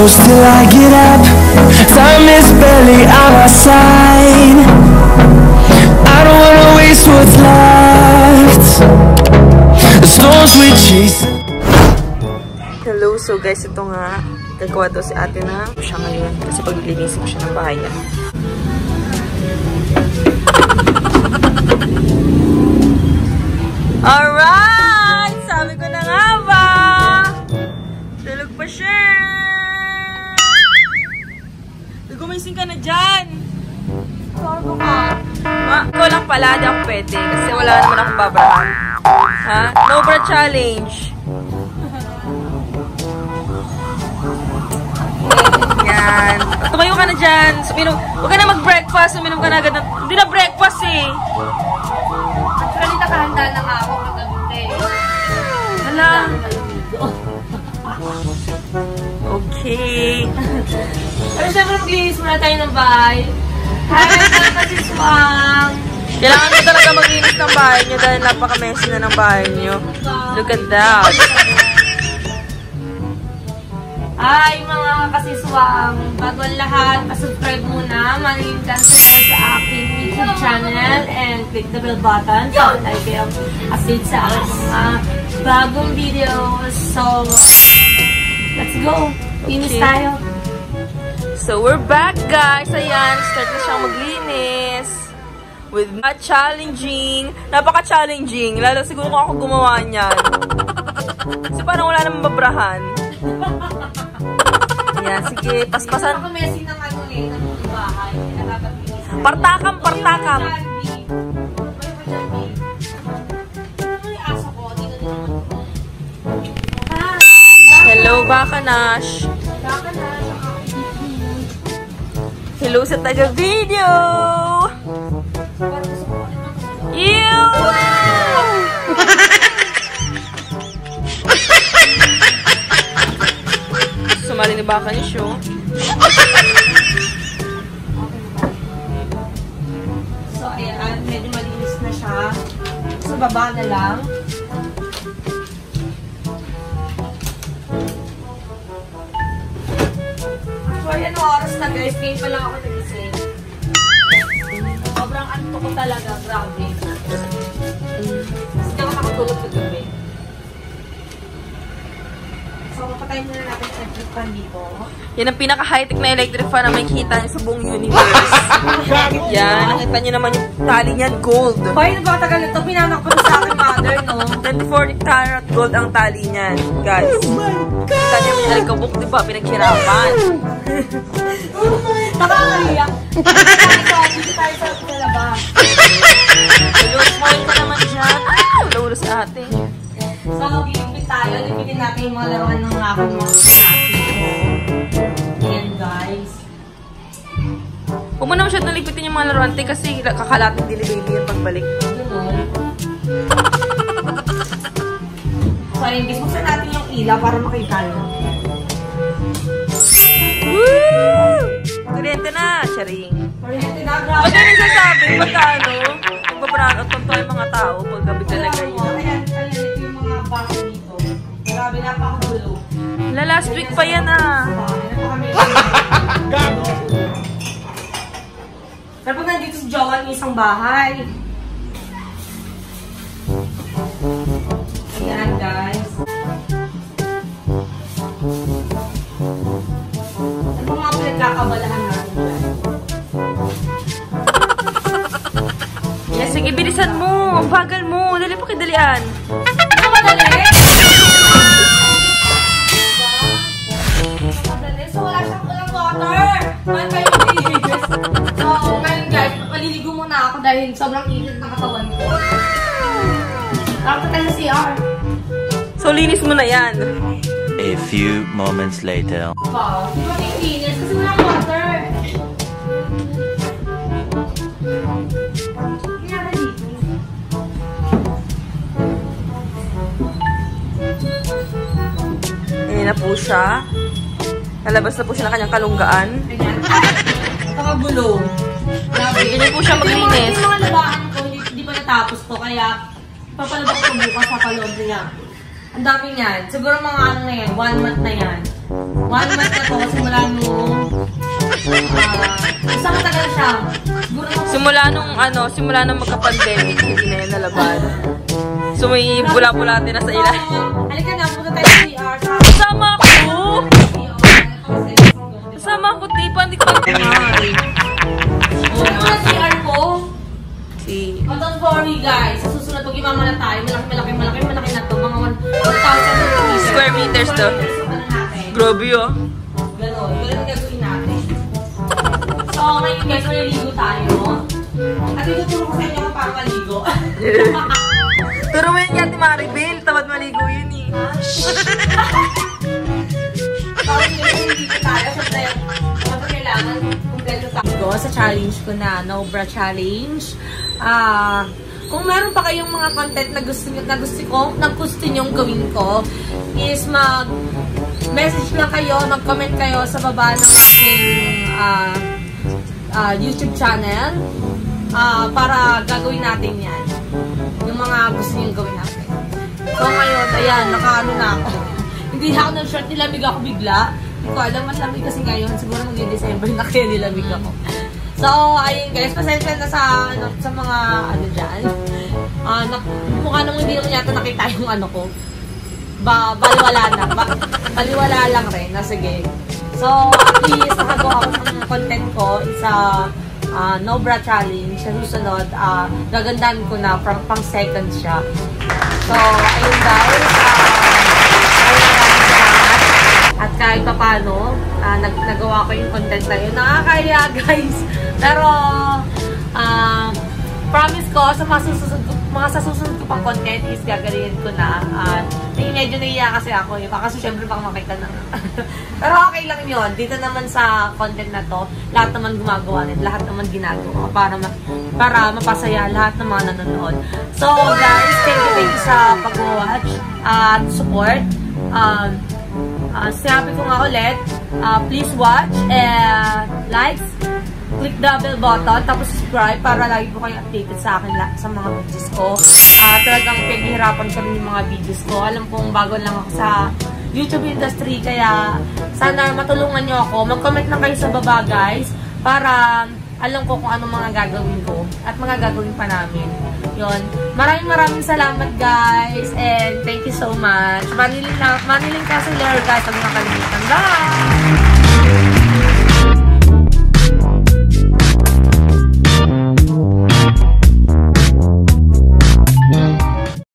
close till I get up. Time is barely on our side. I don't wanna waste what's left. The storms we chase. Hello, so guys, ito nga. Gagawa daw si ate na siya ngayon kasi paglilinisin siya ng bahay niya. Alright! Sabi ko na nga ba? Tulog pa siya! Gumising ka na dyan! Sorry ko ka. Ikaw lang pala, di ako pwede kasi wala naman akong babrahan. Ha? No bra challenge! Yan. Tumayo ka na dyan. Huwag ka na mag-breakfast. Uminom ka na agad. Hindi na breakfast eh. Actually, nakahanda na nga ako kagabi. Hala. Okay. Pero syempre maglinis muna tayo ng bahay. Hi, kasi swang. Kailangan mo talaga maglinis ng bahay nyo dahil napaka-messy na ng bahay nyo. Look at that. Ay, mga kasiswang, bago ang lahat, pasubscribe muna, maging cancel sa aking YouTube channel and click the bell button so tayo kayong update sa aking mga bagong videos. So, let's go! Finish tayo! So, we're back guys! Ayan, start na siyang maglinis with challenging. Napaka-challenging. Lalo siguro kung ako gumawa niyan. Kasi parang wala namang babrahan. Yan, sige, paspasan. Ako messy ng ano eh, ng bahay. Partakam, partakam. Hello, Bakanash. Hello sa taga-video. Ew! Sumali ni Bakanish, oh. So, ayan, medyo malinis na siya. So, baba na lang. So, ayan, oras na guys. Ngayon pa lang ako nagising. Sobrang anto ko talaga. Grabe. Kasi ako nakatulog kagabi. So, papatayin muna natin sa electric fan dito. Yan ang pinaka-high-tech na electric fan na may kita niyo sa buong universe. Yan, nakita niyo naman yung tali niyan, gold. Hoy, napakatagal ito. Pinanak ko sa aking mother, no? 24 karat gold ang tali niyan, guys. Kita niyo yung alikabok, di ba? Pinaghirapan. Nakakaiyak. Dito tayo sa labas. Hello, smile ka naman dyan. Ah, wala si ate. So, mag-iimbit tayo. Lipitin natin yung mga laruan ng aking mga ayan, guys. Huwag mo naman siya nalipitin yung mga laruan, te, kasi kakalating dili baby yung pagbalik. So, ayun, guys. Buksan natin yung ilaw para makikala. Woo! Kuryente na, sharing. Kuryente na, Ba't grabe. yung nagsasabi? Pagkano? Magbabraan out pa yung mga tao pag gabi talaga yun. Ayan, ito yung mga baso dito. Grabe, napakagulo. Last week pa yan ah. Dapat nandito si Jowan ng isang bahay. Ayan, guys. Ano mga pinagkakabalahan natin, guys? Yes, sige, bilisan mo. Ang bagal mo. Dali pa kidalian. Ano madali? Madali? So, wala siyang walang water. Man pa yung bilis. So, ngayon guys, maliligo muna ako dahil sobrang init ng katawan ko. Tapos tayo sa CR. So, linis mo na yan. A few moments later. Wow, di ba yung linis? Kasi walang water. Nangyari dito. Ayan na po siya. Nalabas na po siya ng kanyang kalunggaan. Ayan. Nakagulong. Grabe. Ganyan po siya maglinis. Yung mga labaan ko, hindi pa natapos to. Kaya, papalabas ko bukas sa kaloob niya. Ang dami yan. Siguro mga ano na yan, 1 month na yan. 1 month na to, simula nung isang matagal siya. Siguro Simula nung magka-pandemic, hindi na yan nalaban. So may bula-bulate na sa ilan. Halika na, punta tayo sa CR. Kasama ko! Kasama ko, Tipa, hindi ko pag-mahal. Ano na CR ko? Si... Oh, don't worry guys. Sa susunod, pag imama na tayo, malaki na to. Mga 1,000 square meters to. Grabe oh. Ganon. Yun ang gagawin natin. So, ngayon guys, maliligo tayo. At ituturo ko sa inyo kung paano maligo. Turo mo yan Ate Maribel. Tamad maligo yun eh. Parang maliligo tayo. Siyempre kailangan kung gano'n tayo. Sa challenge ko na, No Bra Challenge. Kung meron pa kayong mga content na gusto nyong gawin ko, is message lang kayo, mag-comment kayo sa baba ng aking YouTube channel para gagawin natin yan. Yung mga gusto nyong gawin natin. So ngayon, ayan, nakaano na ako. Hindi ako ng-short, nilamig ako bigla. Hindi ko alam, mas lamig kasi ngayon. Siguro mag-December na kaya nilamig ako. So, ayun guys, pasensya na sa mga ano dyan. Mukha nang hindi naman yata nakita yung ano ko. Baliwala na. Baliwala lang rin. Sige. So, at least nakagawa ako ng content ko sa No Bra Challenge. Sa susunod, gagandahan ko na pang second siya. So, ayun guys. At kahit pa paano, nagawa ko yung content na yun. Nakakaya guys. Pero, promise ko, sa mga susunod ko pang content is gagawin ko na. Medyo naiiyak kasi ako. Kasi syempre baka makita na. Pero okay lang yun. Dito naman sa content na to, lahat naman gumagawa nito. Lahat naman ginagawa para mapasaya lahat ng mga nanonood. So guys, thank you sa pag-watch at support. Sinabi ko nga ulit, please watch and like, click the bell button, tapos subscribe para lagi po kayo updated sa akin sa mga videos ko. Talagang pinaghihirapan ko rin yung mga videos ko. Alam kong bago lang ako sa YouTube industry, kaya sana matulungan nyo ako. Mag-comment lang kayo sa baba guys, para alam ko kung anong mga gagawin ko at mga gagawin pa namin. Yun. Maraming salamat guys, and thank you so much. Maniling Castler guys, ang mga kalimutan. Bye!